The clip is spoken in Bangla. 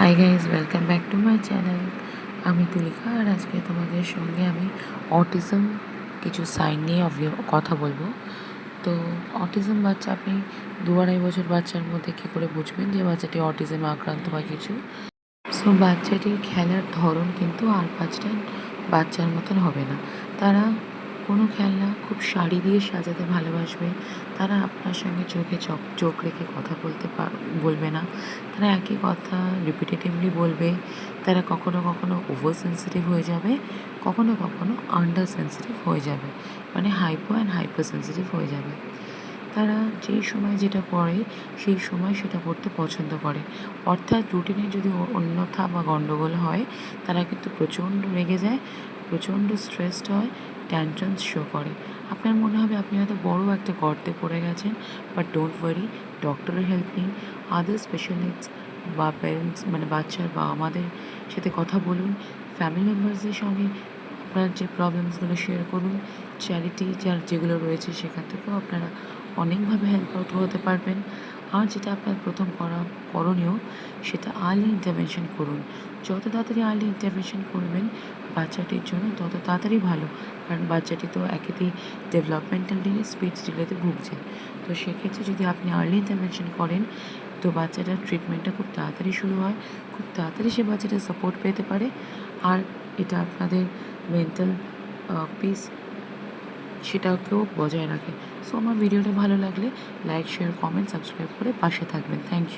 Hi guys, welcome back to my channel. আমি তুলিকা, আর আজকে তোমাদের সঙ্গে আমি অটিজম কিছু সাইন নিয়ে কথা বলবো। তো অটিজম বাচ্চা, আপনি 2-2.5 বছর বাচ্চার মধ্যে কী করে বুঝবেন যে বাচ্চাটি অটিজমে আক্রান্ত বা কিছু? সো বাচ্চাটির খেলার ধরন কিন্তু আর 5টা বাচ্চার মতন হবে না। তারা কোনো খেলনা খুব শাড়ি দিয়ে সাজাতে ভালোবাসবে। তারা আপনার সঙ্গে চোখ রেখে কথা বলবে না। তারা একই কথা রিপিটেটিভলি বলবে। তারা কখনো কখনো ওভার সেন্সিটিভ হয়ে যাবে, কখনো কখনো আন্ডার সেন্সিটিভ হয়ে যাবে, মানে হাইপো অ্যান্ড হাইপার সেন্সিটিভ হয়ে যাবে। তারা যেই সময় যেটা করে সেই সময় সেটা করতে পছন্দ করে। অর্থাৎ রুটিনে যদি অন্যথা বা গণ্ডগোল হয়, তারা কিন্তু প্রচণ্ড রেগে যায়, প্রচণ্ড স্ট্রেসড হয়, ট্যান্ট্রামস শো করে। আপনার মনে হবে আপনি হয়তো বড় একটা গর্তে পড়ে গেছেন, বাট ডোন্ট ওয়ারি, ডক্টরের হেল্প নিন, আদার স্পেশালিস্টস বা প্যারেন্টস মানে বাচ্চার বাবা মাদের সাথে কথা বলুন, ফ্যামিলি মেম্বার্সদের সঙ্গে আপনার যে প্রবলেমসগুলো শেয়ার করুন। চ্যারিটি যেগুলো রয়েছে সেখান থেকেও আপনারা অনেকভাবে হেল্প আউট হতে পারবেন। আর যেটা আপনার প্রথম করণীয়, সেটা আর্লি ইন্টারভেনশন করুন। যত তাড়াতাড়ি আর্লি ইন্টারভেনশন করবেন বাচ্চাটির জন্য তত তাড়াতাড়ি ভালো, কারণ বাচ্চাটি তো একেতেই ডেভেলপমেন্টাল ডিলে, স্পিচ ডিলেতে ভুগছে। তো সেক্ষেত্রে যদি আপনি আর্লি ইন্টারভেনশন করেন, তো বাচ্চাটার ট্রিটমেন্টটা খুব তাড়াতাড়ি শুরু হয়, খুব তাড়াতাড়ি সে বাচ্চাটা সাপোর্ট পেতে পারে। আর এটা আপনাদের মেন্টাল পিস সেটাকেও বজায় রাখে। সো আমার ভিডিওটা ভালো লাগলে লাইক, শেয়ার, কমেন্ট, সাবস্ক্রাইব করে পাশে থাকবেন। Thank you.